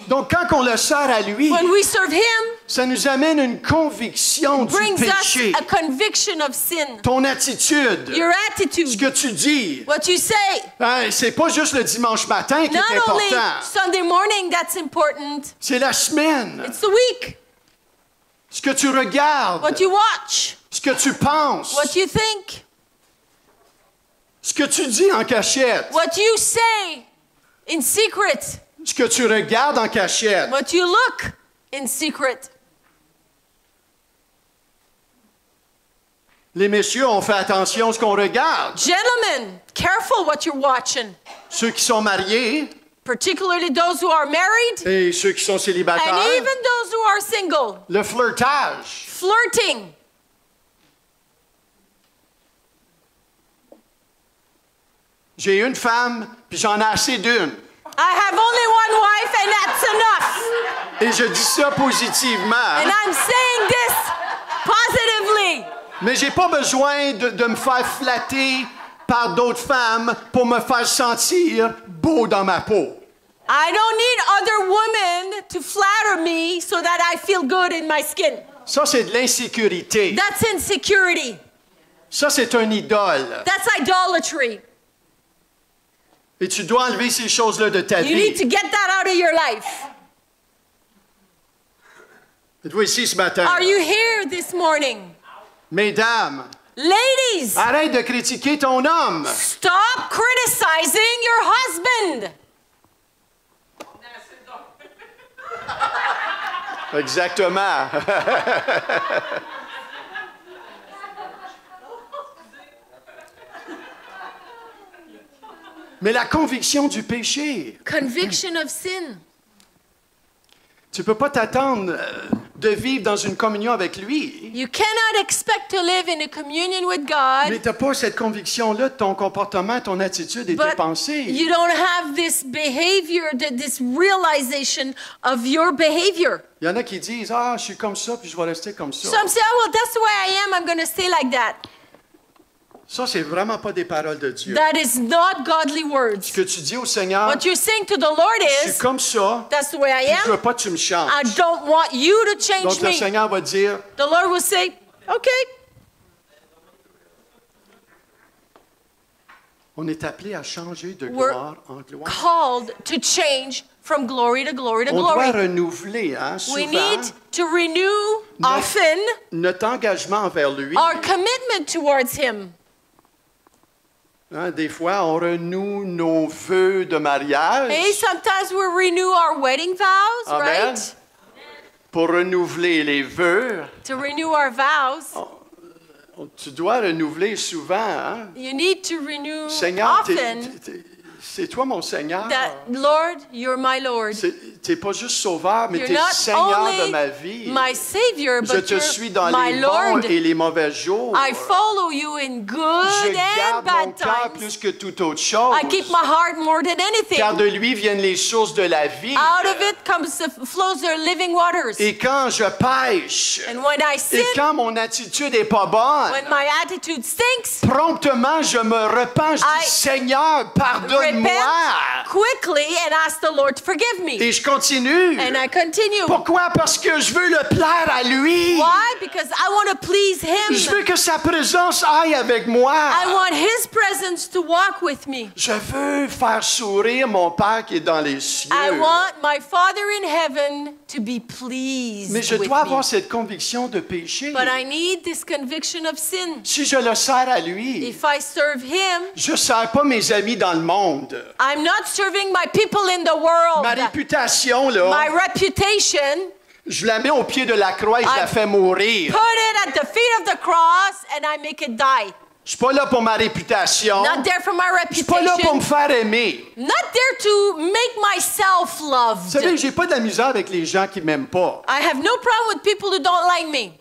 Donc, quand on le sert à lui, When we serve Him, ça nous amène une conviction du brings us péché. a conviction of sin. Ton attitude, Your ce attitude, que tu dis. what you say. Hein, c'est pas juste le dimanche matin qui est Not only important. Sunday morning that's important, C'est la semaine. it's the week. Ce que tu regardes, What you watch, ce que tu penses, what you think, ce que tu dis en cachette, what you say in secret, ce que tu regardes en cachette. what you look in secret. Les messieurs, on fait attention à ce qu'on regarde. Gentlemen, careful what you're watching, Ceux qui sont mariés particularly those who are married et ceux qui sont and célibataires, even those who are single. le flirtage. Flirting. J'ai une femme, puis j'en ai assez d'une. I have only one wife and that's enough. Et je dis ça positivement. And I'm saying this positively. Mais j'ai pas besoin de me faire flatter par d'autres femmes pour me faire sentir beau dans ma peau. I don't need other women to flatter me so that I feel good in my skin. Ça, c'est de l'insécurité. That's insecurity. Ça, c'est un idole. That's idolatry. Et tu dois enlever ces choses-là de ta You need vie. to get that out of your life. Êtes-vous ici ce matin? Are you here this morning? Mesdames, Ladies, arrête de critiquer ton homme. stop criticizing your husband. Exactement. Mais la conviction du péché, Conviction of sin. tu ne peux pas t'attendre de vivre dans une communion avec lui. You cannot expect to live in a communion with Mais God, tu n'as pas cette conviction-là de ton comportement, ton attitude et tes but pensées. you don't have this behavior, this realization of your behavior. Il y en a qui disent, ah, je suis comme ça, puis je vais rester comme ça. Some say, oh, well, that's the way I am. I'm going to stay like that. Ça, c'est vraiment pas des paroles de Dieu. That is not godly Ce words. que tu dis au Seigneur, What you're saying to the Lord je suis is, comme ça, that's the way I puis je veux am. pas que tu me changes. I don't want you to change Donc le me. Seigneur va dire, The Lord will say, okay. on est appelé à changer de We're gloire en gloire. Called to change from glory to glory to On doit glory. renouveler, hein, We souvent, need to renew often notre engagement envers lui. our commitment towards Him. Hein, des fois, on renoue nos vœux de mariage Hey, sometimes we renew our wedding vows, Amen. right? pour renouveler les vœux. To renew our vows, Tu dois renouveler souvent. Hein? you need to renew Seigneur, often c'est toi mon Seigneur. that, Lord, you're my Lord. Tu n'es pas juste sauveur, mais You're tu es not Seigneur de only ma vie. my Savior, Je but te suis you're dans my les Lord. bons et les mauvais jours. I follow you in Je good and garde mon bad cœur times. plus que toute autre chose. I keep my heart more than anything. Car de lui viennent les sources de la vie. Out of it flows the living waters. Et quand je pêche, And when I sin, et quand mon attitude n'est pas bonne, when my attitude stinks, promptement je me repens, je I dis Seigneur, pardonne-moi. repent quickly and ask the Lord to forgive me. Et je continue. And I continue. Pourquoi? Parce que je veux le plaire à lui. Why? Because I want to please Je Him. veux que sa présence aille avec moi. I want His presence to walk with me. Je veux faire sourire mon Père qui est dans les cieux. I want my Father in heaven to be pleased Mais je with dois me. avoir cette conviction de péché. But I need this conviction of sin. Si je le sers à lui, If I serve Him, je ne sers pas mes amis dans le monde. I'm not serving my people in the world. Ma réputation, là, My reputation, je la mets au pied de la croix et je la I fais mourir. put it at the feet of the cross and I make it die. Je suis pas là pour ma réputation. Not there for my Je suis pas là pour me reputation. faire aimer. Not there to make myself Vous loved. savez, j'ai pas de la misère avec les gens qui m'aiment pas. I have no problem with people who don't like me.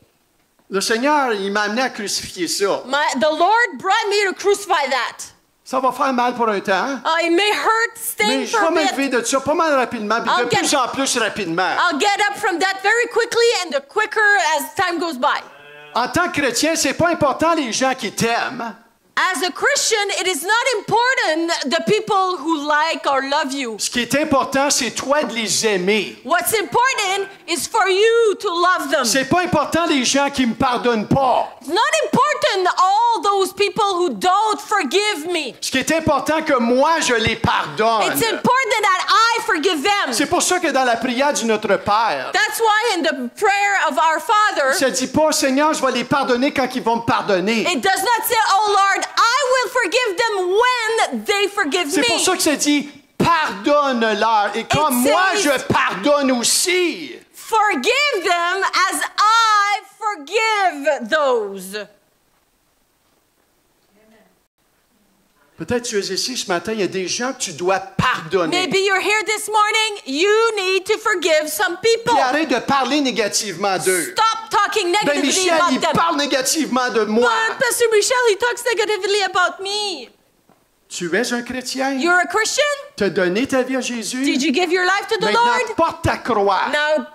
Le Seigneur, il m'a amené à crucifier ça. The Lord brought me to crucify that. Ça va faire mal pour un temps. It may hurt, sting Mais je for vais a m'élever bit. de ça pas mal rapidement, puis I'll de get- plus en plus rapidement. I'll get up from that very quickly and the quicker as time goes by. En tant que chrétien, c'est pas important les gens qui t'aiment. As a Christian, it is not important the people who like or love you. Ce qui est important, c'est toi de les aimer. What's important is for you to love them. C'est pas important les gens qui me pardonnent pas. It's not important all those people who don't forgive me. Ce qui est important que moi je les pardonne. It's important that I forgive them. C'est pour ça que dans la prière du Notre Père, That's why in the prayer of our Father, ça dit pas Seigneur, je vais les pardonner quand ils vont me pardonner. it does not say, oh Lord, I will forgive them when they forgive C'est pour me. ça que ça dit pardonne-leur. Et comme It moi says- je pardonne aussi. Forgive them as I forgive those. Peut-être tu es ici ce matin, il y a des gens que tu dois pardonner. Maybe you're here this morning, you need to forgive some people. Puis arrête de parler négativement d'eux. Stop talking Ben negatively Michel, about il them. parle négativement de moi. But Pastor Michel, he talks negatively about me. Tu es un chrétien. You're a Christian? Tu as donné ta vie à Jésus. Did you give your life to the Maintenant, Lord? porte ta croix. Now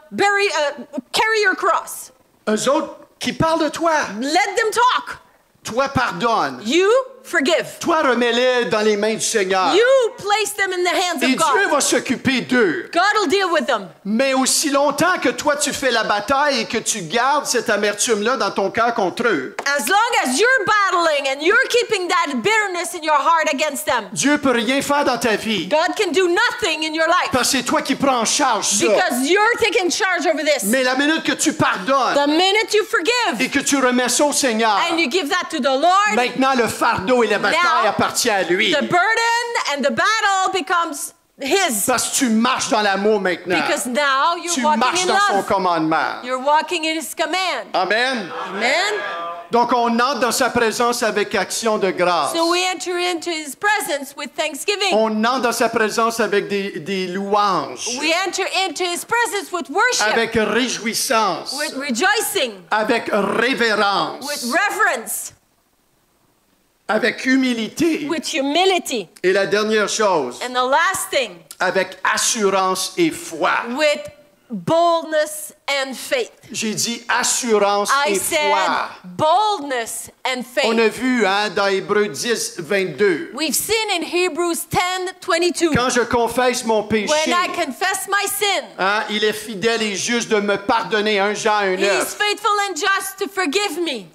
carry your cross. Eux autres qui parlent de toi, Let them talk. toi pardonne. You forgive. Toi remets-les dans les mains du Seigneur. You place them in the hands Et of Dieu God. va s'occuper d'eux. God will deal with them. Mais aussi longtemps que toi tu fais la bataille et que tu gardes cette amertume-là dans ton cœur contre eux, As long as you're battling and you're keeping that bitterness in your heart against them, Dieu peut rien faire dans ta vie. God can do nothing in your life Parce que c'est toi qui prends en charge ça. because you're taking charge over this. Mais la minute que tu pardonnes The minute you forgive et que tu remets ça au Seigneur, and you give that to the Lord, maintenant le fardeau et la bataille Now, appartient à lui. the burden and the battle becomes His. Parce que tu marches dans l'amour maintenant. Because now you're Tu walking marches in dans son love. commandement. You're walking in His command. Amen. Amen. Donc, on entre dans sa présence avec action de grâce. So we enter into his presence with thanksgiving. On entre dans sa présence avec des louanges, We enter into his presence with worship, avec réjouissance, with rejoicing, avec révérence, with reverence, avec humilité. with humility. Et la dernière chose, And the last thing, avec assurance et foi. with boldness and faith. J'ai dit assurance I et said foi. boldness and On faith. a vu dans Hébreux 10, 22. We've seen in Hebrews 10:22. Quand je confesse mon péché, When I confess my sin, il est fidèle et juste de me pardonner. 1 Jean 1, he 9. is faithful and just to forgive me.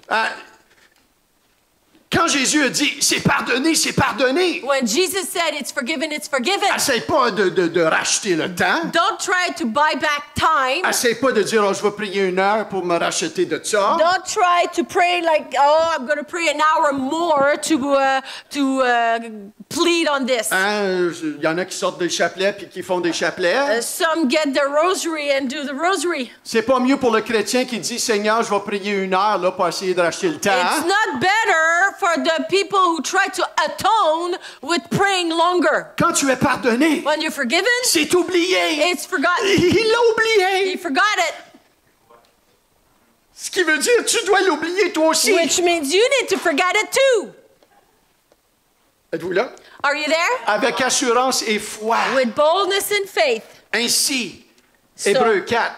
Quand Jésus a dit c'est pardonné, c'est pardonné. When Jesus said it's forgiven, it's forgiven. Essaye pas de racheter le temps. Don't try to buy back time. Essaye pas de dire, oh, je vais prier 1 heure pour me racheter de ça. Don't try to pray like, oh, I'm going to pray an hour more to plead on this. Il y en a qui sortent des chapelets puis qui font des chapelets. Some get their rosary and do the rosary. C'est pas mieux pour le chrétien qui dit, Seigneur, je vais prier 1 heure là, pour essayer de racheter le temps. It's not better for the people who try to atone with praying longer. Quand tu es pardonné, When you're forgiven, c'est oublié. it's forgotten. Il l'a oublié. He forgot it, Ce qui veut dire, tu dois l'oublier toi aussi. which means you need to forget it too. Êtes-vous là? Are you there? Avec assurance et foi. With boldness and faith. Ainsi, So- Hébreux 4,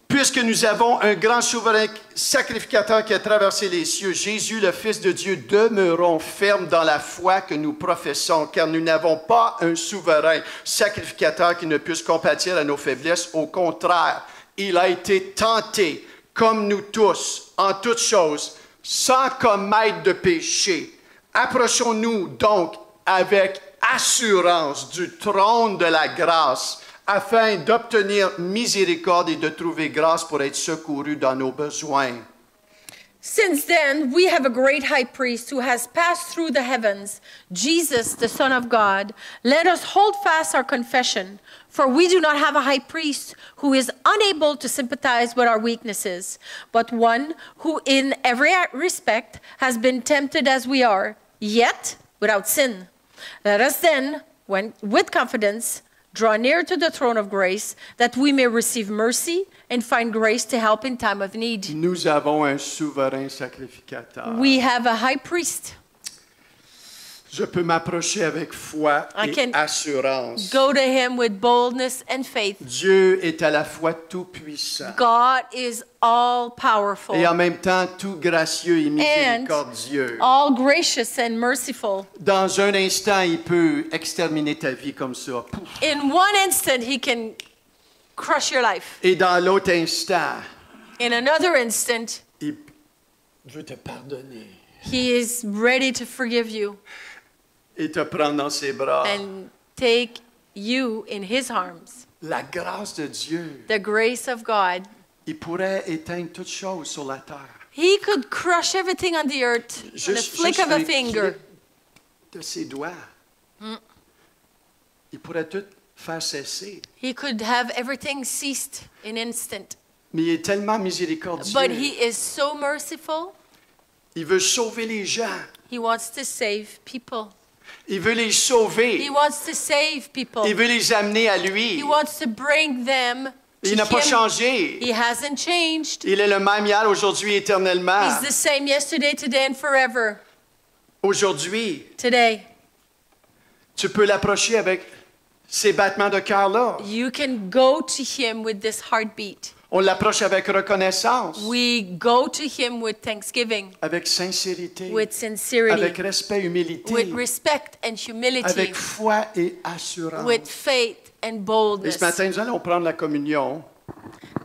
puisque nous avons un grand souverain sacrificateur qui a traversé les cieux, Jésus, le Fils de Dieu, demeurons fermes dans la foi que nous professons, car nous n'avons pas un souverain sacrificateur qui ne puisse compatir à nos faiblesses. Au contraire, il a été tenté, comme nous tous, en toutes choses, sans commettre de péché. Approchons-nous donc avec assurance du trône de la grâce, afin d'obtenir miséricorde et de trouver grâce pour être secourus dans nos besoins. Since then, we have a great high priest who has passed through the heavens, Jesus, the Son of God. Let us hold fast our confession, for we do not have a high priest who is unable to sympathize with our weaknesses, but one who in every respect has been tempted as we are, yet without sin. Let us then, with confidence, draw near to the throne of grace, that we may receive mercy and find grace to help in time of need. Nous avons un souverain sacrificateur. We have a high priest. Je peux m'approcher avec foi I et can assurance. Go to him with boldness and faith. Dieu est à la fois tout-puissant God is all powerful, et en même temps tout gracieux et miséricordieux. all gracious and merciful. Dans un instant, il peut exterminer ta vie comme ça. Pouf. In one instant, he can crush your life. Et dans l'autre instant, In another instant, il veut te pardonner he is ready to forgive you et te prendre dans ses bras. and take you in his arms. La grâce de Dieu, The grace of God. il pourrait éteindre toutes choses sur la terre. He could crush everything on the earth in a flick of a un finger. clic de ses doigts. Il pourrait tout faire cesser. He could have everything ceased in instant. Mais il est tellement miséricordieux. But he is so merciful. Il veut sauver les gens. He wants to save people. Il veut les sauver. He wants to save people. Il veut les amener à lui. He wants to bring them to Il n'a pas him. changé. He hasn't changed. Il est le même hier, aujourd'hui, éternellement. He's the same yesterday, today, and forever. Aujourd'hui, Today, tu peux l'approcher avec ces battements de cœur-là. you can go to him with this heartbeat. On l'approche avec reconnaissance, We go to him with thanksgiving, avec sincérité, with sincerity, avec respect, humilité, with respect and humility, avec foi et assurance. with faith and Et boldness. ce matin, nous allons prendre la communion.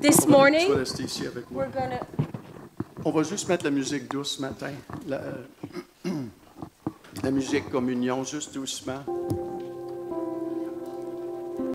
This Tu vas morning, rester ici avec moi. we're gonna. On va juste mettre la musique douce ce matin. La musique communion, juste doucement.